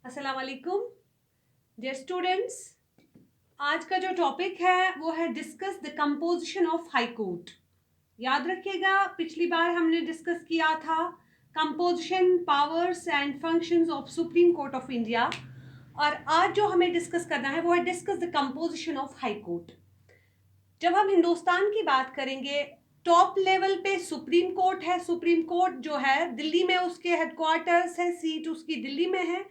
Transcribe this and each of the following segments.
अस्सलाम वालेकुम dear students. आज का जो टॉपिक है वो है discuss the composition of high court. याद रखिएगा, पिछली बार हमने डिस्कस किया था composition, powers and functions of supreme court of India, और आज जो हमें डिस्कस करना है वो है discuss the composition of high court. जब हम हिंदुस्तान की बात करेंगे, टॉप लेवल पे सुप्रीम कोर्ट है। सुप्रीम कोर्ट जो है दिल्ली में उसके हेडक्वार्टर्स है, सीट उसकी दिल्ली में है।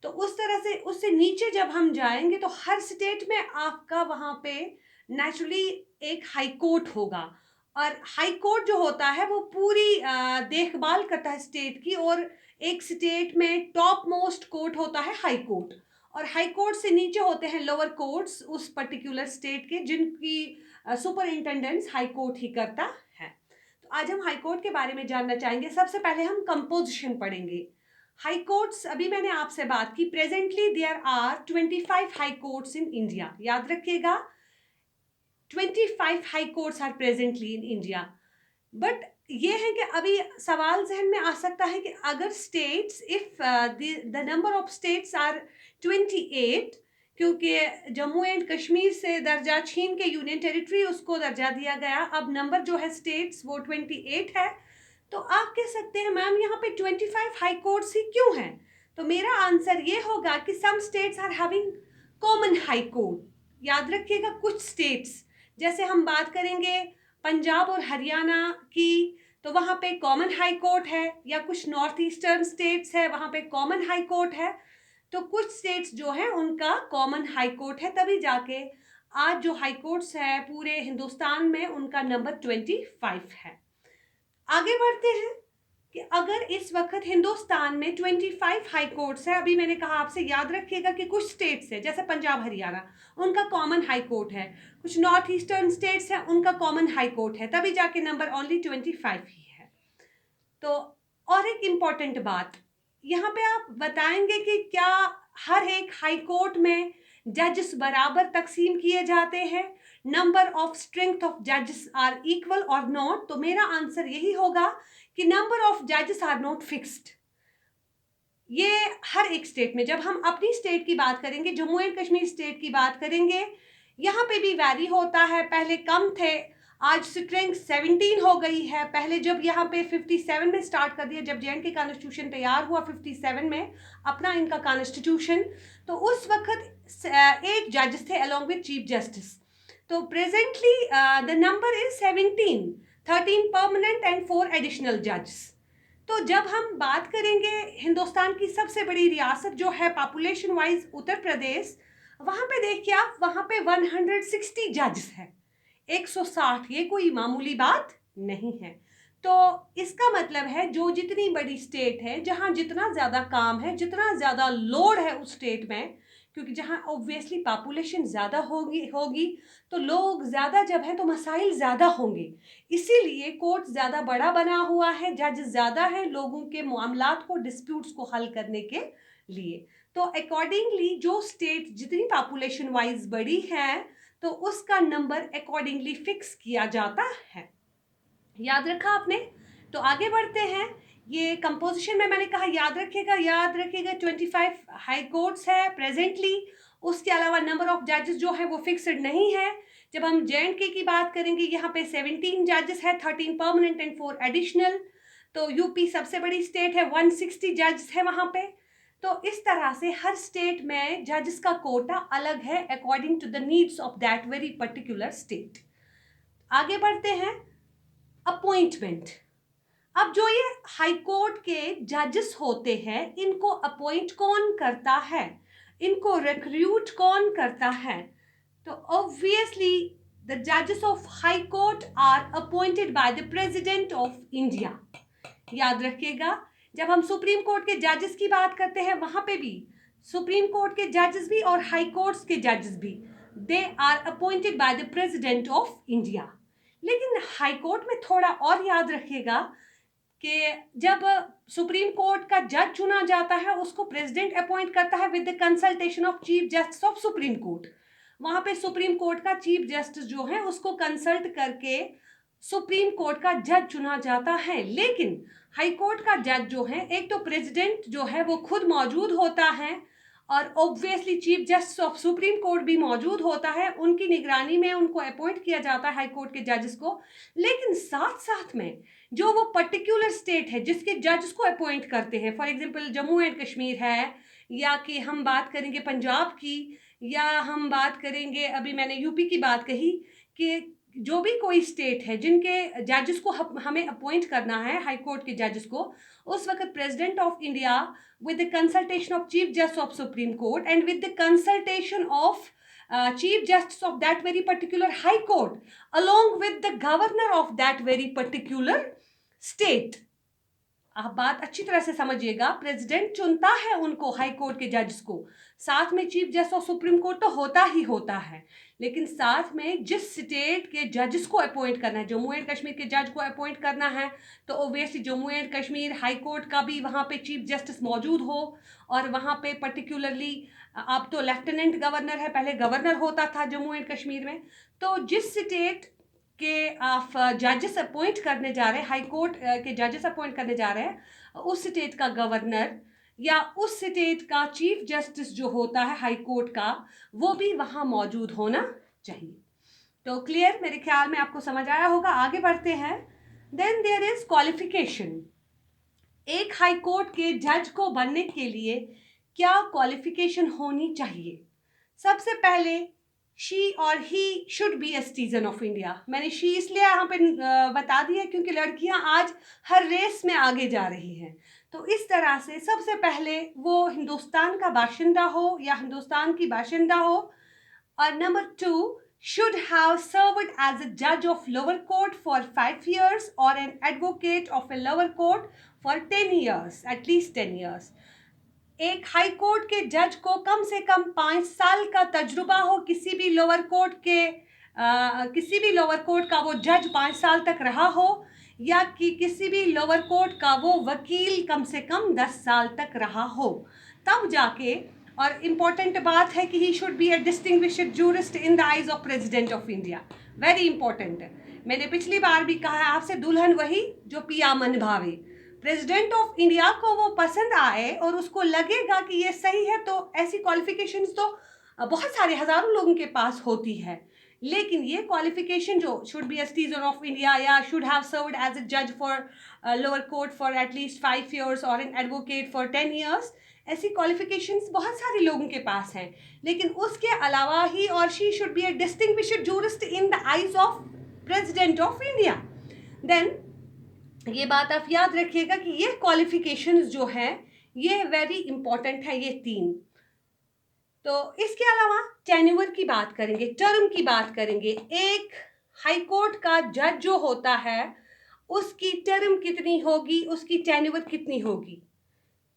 तो उस तरह से उससे नीचे जब हम जाएंगे तो हर स्टेट में आपका वहां पे नेचुरली एक हाई कोर्ट होगा, और हाई कोर्ट जो होता है वो पूरी देखभाल करता है स्टेट की। और एक स्टेट में टॉप मोस्ट कोर्ट होता है हाई कोर्ट, और हाई कोर्ट से नीचे होते हैं लोअर कोर्ट्स उस पर्टिकुलर स्टेट के, जिनकी सुपरिंटेंडेंस हाई कोर्ट ही करता है। तो आज हम हाई कोर्ट के बारे में जानना चाहेंगे। सबसे पहले हम कंपोजिशन पढ़ेंगे। हाई कोर्ट्स, अभी मैंने आपसे बात की, presently there are 25 high courts in India. याद रखिएगा, 25 high courts are presently in India. But ये है कि अभी सवाल जहन में आ सकता है कि अगर states, if the number of states are 28, क्योंकि जम्मू एंड कश्मीर से दर्जा छीन के यूनियन टेरिटरी उसको दर्जा दिया गया, अब नंबर जो है स्टेट्स वो 28 है। तो आप कह सकते हैं मैम यहाँ पे 25 हाई कोर्ट्स ही क्यों हैं? तो मेरा आंसर ये होगा कि some states are having common high court. याद रखिएगा, कुछ स्टेट्स, जैसे हम बात करेंगे पंजाब और हरियाणा की, तो वहाँ पे कॉमन हाई कोर्ट है, या कुछ नॉर्थ ईस्टर्न स्टेट्स है वहाँ पे कॉमन हाई कोर्ट है। तो कुछ स्टेट्स जो है उनका कॉमन हाई कोर्ट है, तभी जाके आज जो हाई कोर्ट्स है पूरे हिंदुस्तान में उनका नंबर 25 है। आगे बढ़ते हैं कि अगर इस वक्त हिंदुस्तान में 25 हाई कोर्ट्स है, अभी मैंने कहा आपसे, याद रखिएगा कि कुछ स्टेट्स है जैसे पंजाब हरियाणा, उनका कॉमन हाई कोर्ट है, कुछ नॉर्थ ईस्टर्न स्टेट्स है उनका कॉमन हाई कोर्ट है, तभी जाके नंबर ओनली 25 ही है। तो और एक इम्पॉर्टेंट बात यहाँ पे आप बताएंगे कि क्या हर एक हाई कोर्ट में जजेस बराबर तकसीम किए जाते हैं, नंबर ऑफ स्ट्रेंथ ऑफ जजेस आर इक्वल और नॉट? तो मेरा आंसर यही होगा कि नंबर ऑफ जजेस आर नॉट फिक्स्ड। ये हर एक स्टेट में, जब हम अपनी स्टेट की बात करेंगे, जम्मू एंड कश्मीर स्टेट की बात करेंगे, यहाँ पे भी वैरी होता है। पहले कम थे, आज स्ट्रेंथ 17 हो गई है। पहले जब यहाँ पे 57 में स्टार्ट कर दिया, जब जेएंडके कॉन्स्टिट्यूशन तैयार हुआ 57 में, अपना इनका कॉन्स्टिट्यूशन, तो उस वक्त 8 जजेस थे अलॉन्ग विद चीफ जस्टिस। तो presently the number is 17, 13 permanent and 4 additional जजेस। तो जब हम बात करेंगे हिंदुस्तान की सबसे बड़ी रियासत जो है पॉपुलेशन वाइज उत्तर प्रदेश, वहां पे देखिए आप, वहां पे 160 जजेस हैं, 160। ये कोई मामूली बात नहीं है। तो इसका मतलब है जो जितनी बड़ी स्टेट है, जहां जितना ज्यादा काम है, जितना ज्यादा लोड है उस स्टेट में, क्योंकि जहां ऑब्वियसली पॉपुलेशन ज्यादा होगी होगी तो लोग ज्यादा जब है तो मसाइल ज्यादा होंगे, इसीलिए कोर्ट ज्यादा बड़ा बना हुआ है, जज ज्यादा है लोगों के मामलात को, डिस्प्यूट्स को हल करने के लिए। तो अकॉर्डिंगली जो स्टेट जितनी पॉपुलेशन वाइज बड़ी है तो उसका नंबर अकॉर्डिंगली फिक्स किया जाता है। याद रखा आपने? तो आगे बढ़ते हैं। ये कंपोजिशन में मैंने कहा याद रखिएगा, याद रखिएगा 25 हाई कोर्ट्स है प्रेजेंटली। उसके अलावा नंबर ऑफ जजेस जो है वो फिक्स्ड नहीं है। जब हम जेएंडके की बात करेंगे, यहाँ पे 17 जजेस है, 13 परमानेंट एंड 4 एडिशनल। तो यूपी सबसे बड़ी स्टेट है, 160 जजेस है वहाँ पे। तो इस तरह से हर स्टेट में जजेस का कोटा अलग है according to the needs of that very particular state. आगे बढ़ते हैं। अपॉइंटमेंट। अब जो ये हाई कोर्ट के जजेस होते हैं, इनको अपॉइंट कौन करता है, इनको रिक्रूट कौन करता है? तो ऑब्वियसली द जजेस of high court are appointed by the president of India. याद रखिएगा, जब हम सुप्रीम कोर्ट के जजेस की बात करते हैं, वहां पे भी सुप्रीम कोर्ट के जजेस भी और हाई कोर्ट्स के जजेस भी, they are appointed by the president of India. लेकिन हाई कोर्ट में थोड़ा और याद रखिएगा कि जब सुप्रीम कोर्ट का जज चुना जाता है, उसको प्रेसिडेंट अपॉइंट करता है with the consultation of chief justice of supreme court. वहां पे सुप्रीम कोर्ट का चीफ जस्टिस जो है उसको कंसल्ट करके सुप्रीम कोर्ट का जज चुना जाता है। लेकिन हाई कोर्ट का जज जो है, एक तो प्रेसिडेंट जो है वो खुद मौजूद होता है और obviously chief justice of supreme court भी मौजूद होता है, उनकी निगरानी में उनको अपॉइंट किया जाता है हाई कोर्ट के जजेस को। लेकिन साथ साथ में जो वो पर्टिकुलर स्टेट है जिसके जजेस को अपॉइंट करते हैं, for example Jammu and Kashmir है, या कि हम बात करेंगे पंजाब की, या हम बात करेंगे, अभी मैंने यूपी की बात कही, कि जो भी कोई स्टेट है जिनके जजेस को हमें अपॉइंट करना है हाई कोर्ट के जजेस को, उस वक्त president of India with the consultation of Chief Justice of Supreme Court and with the consultation of Chief Justice of that very particular High Court along with the governor of that very particular state. आप बात अच्छी तरह से समझिएगा, president चुनता है उनको high court के जज को, साथ में chief justice of supreme court तो होता ही होता है, लेकिन साथ में जिस स्टेट के जजेस को अपॉइंट करना है, जम्मू एंड कश्मीर के जज को अपॉइंट करना है, तो obviously Jammu and Kashmir high court का भी वहाँ पे चीफ जस्टिस मौजूद हो, और वहाँ पे पर्टिकुलरली अब तो लेफ्टिनेंट गवर्नर है, पहले गवर्नर होता था जम्मू एंड कश्मीर में। तो जिस स्टेट के आप जजेस अपॉइंट करने जा रहे हैं, हाई कोर्ट के जजेस अपॉइंट करने जा रहे हैं, उस स्टेट का गवर्नर या उस स्टेट का चीफ जस्टिस जो होता है हाई कोर्ट का, वो भी वहाँ मौजूद होना चाहिए। तो क्लियर, मेरे ख्याल में आपको समझ आया होगा। आगे बढ़ते हैं। Then there is qualification. एक हाई कोर्ट के जज को बनने के लिए क्या क्वालिफिकेशन होनी चाहिए? सबसे पहले शी और he should be a citizen of India. मैंने शी इसलिए यहाँ पे बता दिया क्योंकि लड़कियाँ आज हर रेस में आगे जा रही हैं। तो इस तरह से सबसे पहले वो हिंदुस्तान का बाशिंदा हो या हिंदुस्तान की बाशिंदा हो, और number 2 should have served as a judge of lower court for 5 years or an advocate of a lower court for 10 years, at least 10 years. एक हाई कोर्ट के जज को कम से कम 5 साल का तजुर्बा हो, किसी भी लोअर कोर्ट का वो जज 5 साल तक रहा हो, या कि किसी भी लोअर कोर्ट का वो वकील कम से कम 10 साल तक रहा हो, तब जाके। और इम्पॉर्टेंट बात है कि he should be a distinguished jurist in the eyes of president of India. Very important है। मैंने पिछली बार भी कहा है आपसे, दुल्हन वही जो पिया मन भावे। प्रेसिडेंट ऑफ इंडिया को वो पसंद आए और उसको लगेगा कि ये सही है, तो ऐसी क्वालिफिकेशंस तो बहुत सारे हज़ारों लोगों के पास होती है, लेकिन ये क्वालिफिकेशन जो should be a citizen of India या should have served as a जज for lower court for at least 5 years और एन एडवोकेट फॉर 10 years, ऐसी क्वालिफिकेशंस बहुत सारे लोगों के पास हैं। लेकिन उसके अलावा he or she should be a distinguished jurist in the eyes of president of India. Then ये बात आप याद रखिएगा कि ये क्वालिफिकेशंस जो है ये वेरी इंपॉर्टेंट है, ये 3। तो इसके अलावा टेन्योर की बात करेंगे, टर्म की बात करेंगे। एक हाई कोर्ट का जज जो होता है उसकी टर्म कितनी होगी, उसकी टेन्योर कितनी होगी,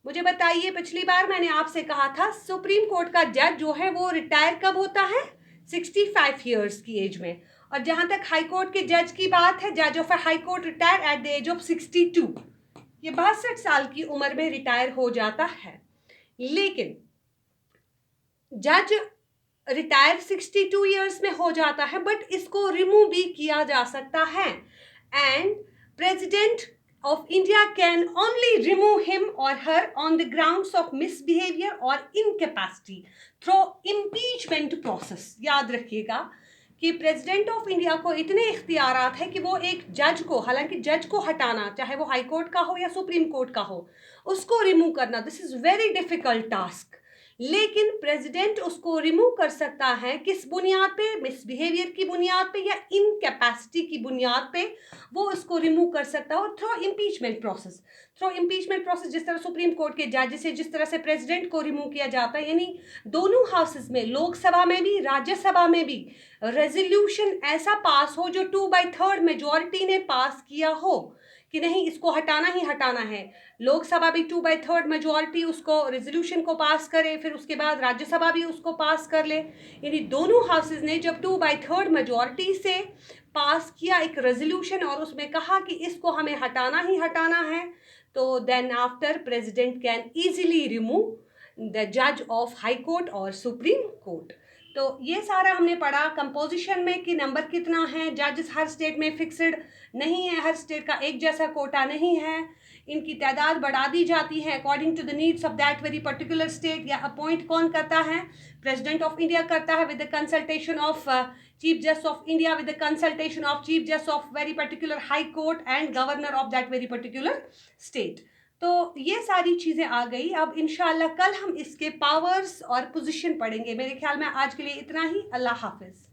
मुझे बताइए। पिछली बार मैंने आपसे कहा था सुप्रीम कोर्ट का जज जो है वो रिटायर कब होता है? 65 years की एज में। और जहां तक हाई कोर्ट के जज की बात है, जज of high court retire at the age of 62। ये 62 साल की उम्र में रिटायर हो जाता है। लेकिन जज रिटायर 62 years में हो जाता है, बट इसको रिमूव भी किया जा सकता है। And president of India can only remove him or her on the grounds of misbehavior or incapacity through impeachment process। याद रखिएगा कि प्रेसिडेंट ऑफ इंडिया को इतने इख्तियारात है कि वो एक जज को, हालांकि जज को हटाना, चाहे वो हाई कोर्ट का हो या सुप्रीम कोर्ट का हो, उसको रिमूव करना, this is very difficult task. लेकिन प्रेसिडेंट उसको रिमूव कर सकता है किस बुनियाद पे? मिसबिहेवियर की बुनियाद पे या इनकैपेसिटी की बुनियाद पे वो उसको रिमूव कर सकता है, और through impeachment process. Through impeachment process जिस तरह सुप्रीम कोर्ट के जज से जिस तरह से प्रेसिडेंट को रिमूव किया जाता है, यानी दोनों हाउसेस में, लोकसभा में भी राज्यसभा में भी, रेजोल्यूशन ऐसा पास हो जो 2/3 मेजॉरिटी ने पास किया हो कि नहीं इसको हटाना ही हटाना है। लोकसभा भी 2/3 मेजॉरिटी उसको रेजोल्यूशन को पास करे, फिर उसके बाद राज्यसभा भी उसको पास कर ले। यानी दोनों हाउसेज ने जब 2/3 मेजॉरिटी से पास किया एक रेजोल्यूशन और उसमें कहा कि इसको हमें हटाना ही हटाना है, तो then after president can easily remove the जज ऑफ हाई कोर्ट और सुप्रीम कोर्ट। तो ये सारा हमने पढ़ा कंपोजिशन में कि नंबर कितना है, जजेस हर स्टेट में फिक्स्ड नहीं है, हर स्टेट का एक जैसा कोटा नहीं है। इनकी तादाद बढ़ा दी जाती है according to the needs of that very particular state. या अपॉइंट कौन करता है? प्रेसिडेंट ऑफ इंडिया करता है with the consultation of chief justice of India, with the consultation of chief justice of very particular high court and governor of that very particular state. तो ये सारी चीज़ें आ गई। अब इंशाल्लाह कल हम इसके पावर्स और पोजीशन पढ़ेंगे। मेरे ख्याल में आज के लिए इतना ही। अल्लाह हाफिज़।